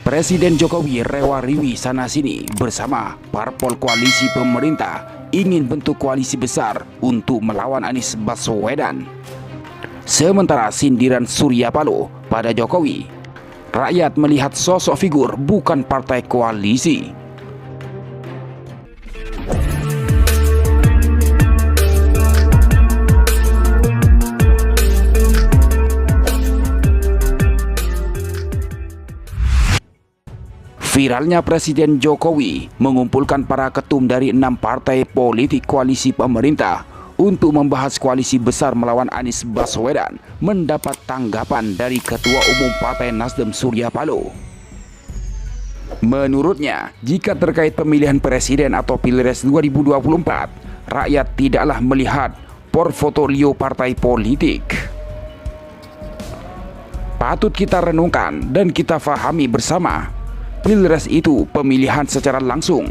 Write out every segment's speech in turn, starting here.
Presiden Jokowi rewa-riwi sana-sini bersama parpol koalisi pemerintah ingin bentuk koalisi besar untuk melawan Anies Baswedan. Sementara sindiran Surya Paloh pada Jokowi, rakyat melihat sosok figur bukan partai koalisi. Viralnya Presiden Jokowi mengumpulkan para ketum dari 6 partai politik koalisi pemerintah untuk membahas koalisi besar melawan Anies Baswedan mendapat tanggapan dari Ketua Umum Partai Nasdem Surya Paloh. Menurutnya, jika terkait pemilihan presiden atau Pilpres 2024, rakyat tidaklah melihat portofolio partai politik. Patut kita renungkan dan kita fahami bersama, Pilpres itu pemilihan secara langsung.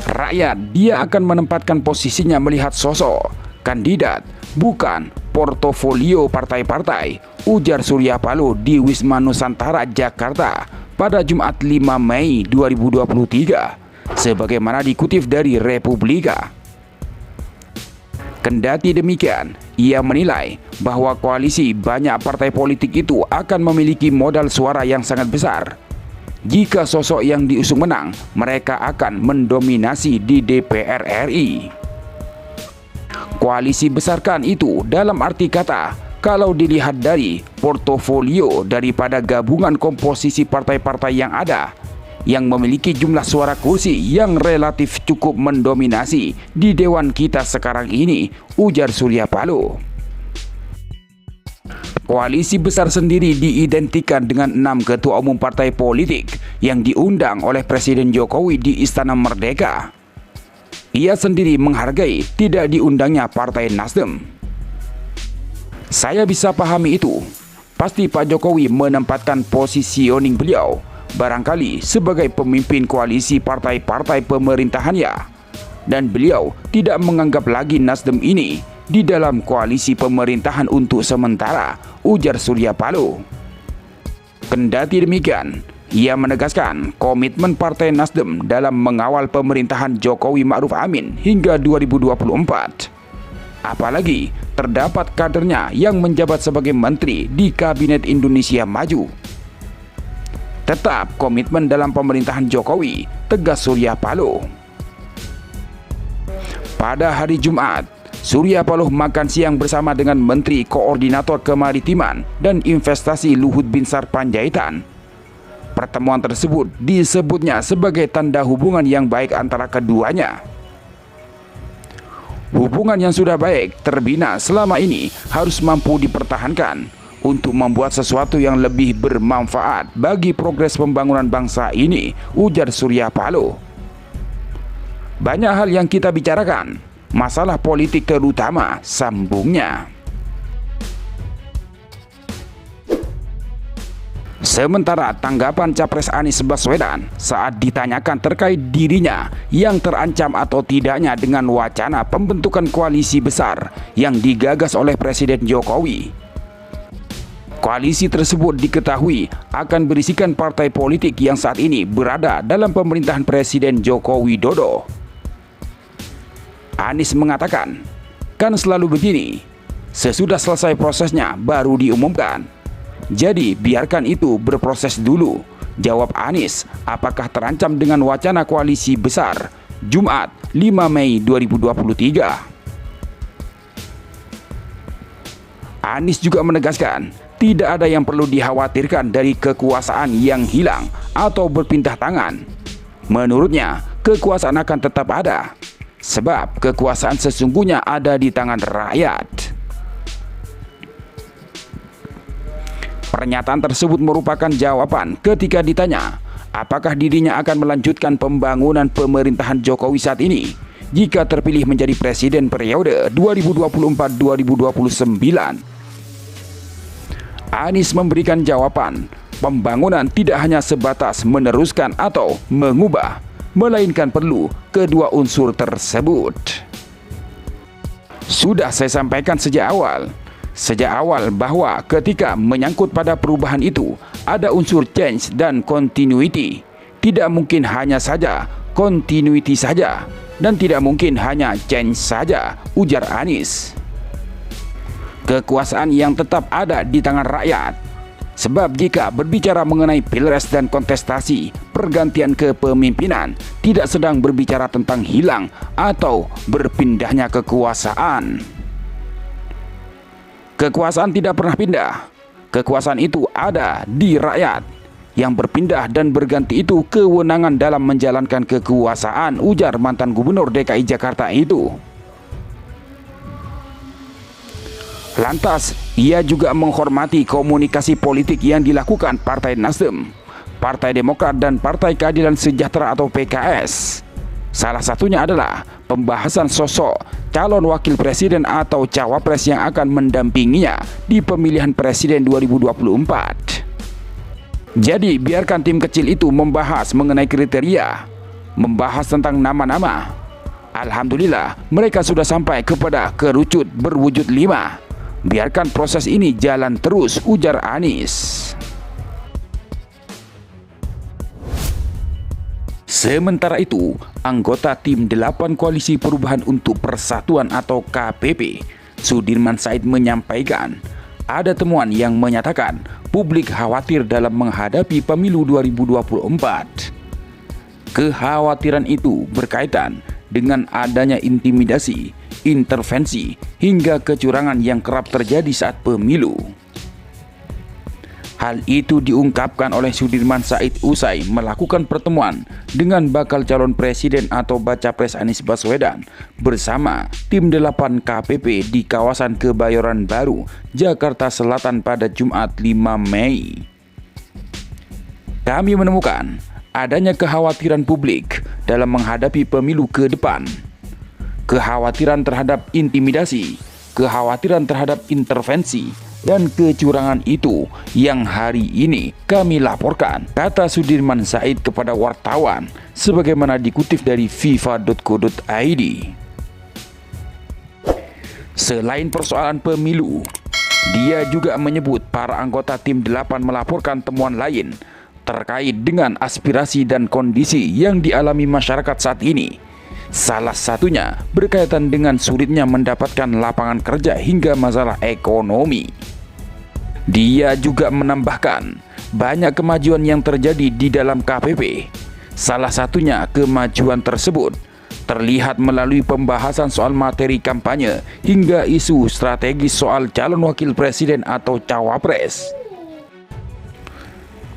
Rakyat dia akan menempatkan posisinya melihat sosok kandidat, bukan portofolio partai-partai, ujar Surya Paloh di Wisma Nusantara, Jakarta pada Jumat 5 Mei 2023, sebagaimana dikutip dari Republika. Kendati demikian, ia menilai bahwa koalisi banyak partai politik itu akan memiliki modal suara yang sangat besar. Jika sosok yang diusung menang, mereka akan mendominasi di DPR RI. Koalisi besarkan itu dalam arti kata, kalau dilihat dari portofolio daripada gabungan komposisi partai-partai yang ada, yang memiliki jumlah suara kursi yang relatif cukup mendominasi di dewan kita sekarang ini, ujar Surya Paloh. Koalisi besar sendiri diidentikan dengan 6 ketua umum partai politik yang diundang oleh Presiden Jokowi di Istana Merdeka. Ia sendiri menghargai tidak diundangnya Partai Nasdem. Saya bisa pahami itu. Pasti Pak Jokowi menempatkan positioning beliau barangkali sebagai pemimpin koalisi partai-partai pemerintahannya, dan beliau tidak menganggap lagi Nasdem ini di dalam koalisi pemerintahan untuk sementara, ujar Surya Paloh. Kendati demikian, ia menegaskan komitmen Partai Nasdem dalam mengawal pemerintahan Jokowi Ma'ruf Amin hingga 2024. Apalagi terdapat kadernya yang menjabat sebagai menteri di Kabinet Indonesia Maju. Tetap komitmen dalam pemerintahan Jokowi, tegas Surya Paloh. Pada hari Jumat, Surya Paloh makan siang bersama dengan Menteri Koordinator Kemaritiman dan Investasi Luhut Binsar Panjaitan. Pertemuan tersebut disebutnya sebagai tanda hubungan yang baik antara keduanya. Hubungan yang sudah baik terbina selama ini harus mampu dipertahankan untuk membuat sesuatu yang lebih bermanfaat bagi progres pembangunan bangsa ini, ujar Surya Paloh. Banyak hal yang kita bicarakan, masalah politik terutama, sambungnya. Sementara tanggapan Capres Anies Baswedan saat ditanyakan terkait dirinya yang terancam atau tidaknya dengan wacana pembentukan koalisi besar yang digagas oleh Presiden Jokowi. Koalisi tersebut diketahui akan berisikan partai politik yang saat ini berada dalam pemerintahan Presiden Joko Widodo. Anies mengatakan, kan selalu begini, sesudah selesai prosesnya baru diumumkan. Jadi biarkan itu berproses dulu, jawab Anies. Apakah terancam dengan wacana koalisi besar? Jumat 5 Mei 2023. Anies juga menegaskan, tidak ada yang perlu dikhawatirkan dari kekuasaan yang hilang atau berpindah tangan. Menurutnya, kekuasaan akan tetap ada, sebab kekuasaan sesungguhnya ada di tangan rakyat. Pernyataan tersebut merupakan jawaban ketika ditanya apakah dirinya akan melanjutkan pembangunan pemerintahan Jokowi saat ini jika terpilih menjadi presiden periode 2024-2029. Anies memberikan jawaban, pembangunan tidak hanya sebatas meneruskan atau mengubah, melainkan perlu kedua unsur tersebut. Sudah saya sampaikan sejak awal bahwa ketika menyangkut pada perubahan itu ada unsur change dan continuity. Tidak mungkin hanya saja continuity saja, dan tidak mungkin hanya change saja, ujar Anies. Kekuasaan yang tetap ada di tangan rakyat. Sebab jika berbicara mengenai pilpres dan kontestasi pergantian kepemimpinan, tidak sedang berbicara tentang hilang atau berpindahnya kekuasaan. Kekuasaan tidak pernah pindah. Kekuasaan itu ada di rakyat. Yang berpindah dan berganti itu kewenangan dalam menjalankan kekuasaan, ujar mantan Gubernur DKI Jakarta itu. Lantas, ia juga menghormati komunikasi politik yang dilakukan Partai Nasdem, Partai Demokrat, dan Partai Keadilan Sejahtera atau PKS. Salah satunya adalah pembahasan sosok calon wakil presiden atau cawapres yang akan mendampinginya di pemilihan presiden 2024. Jadi, biarkan tim kecil itu membahas mengenai kriteria, membahas tentang nama-nama. Alhamdulillah, mereka sudah sampai kepada kerucut berwujud 5. Biarkan proses ini jalan terus, ujar Anies. Sementara itu, anggota tim 8 Koalisi Perubahan untuk Persatuan atau KPP, Sudirman Said menyampaikan, ada temuan yang menyatakan publik khawatir dalam menghadapi pemilu 2024. Kekhawatiran itu berkaitan dengan adanya intimidasi, intervensi, hingga kecurangan yang kerap terjadi saat pemilu. Hal itu diungkapkan oleh Sudirman Said usai melakukan pertemuan dengan bakal calon presiden atau baca pres Anies Baswedan bersama tim 8 KPP di kawasan Kebayoran Baru, Jakarta Selatan pada Jumat 5 Mei. Kami menemukan adanya kekhawatiran publik dalam menghadapi pemilu ke depan. Kekhawatiran terhadap intimidasi, kekhawatiran terhadap intervensi, dan kecurangan itu yang hari ini kami laporkan, kata Sudirman Said kepada wartawan, sebagaimana dikutip dari fifa.co.id. Selain persoalan pemilu, dia juga menyebut para anggota tim 8 melaporkan temuan lain terkait dengan aspirasi dan kondisi yang dialami masyarakat saat ini. Salah satunya berkaitan dengan sulitnya mendapatkan lapangan kerja hingga masalah ekonomi. Dia juga menambahkan banyak kemajuan yang terjadi di dalam KPP. Salah satunya kemajuan tersebut terlihat melalui pembahasan soal materi kampanye hingga isu strategis soal calon wakil presiden atau cawapres.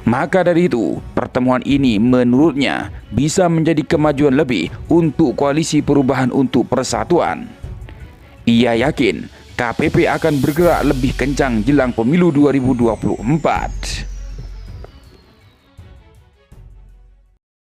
Maka dari itu, pertemuan ini menurutnya bisa menjadi kemajuan lebih untuk Koalisi Perubahan untuk Persatuan. Ia yakin KPP akan bergerak lebih kencang jelang pemilu 2024.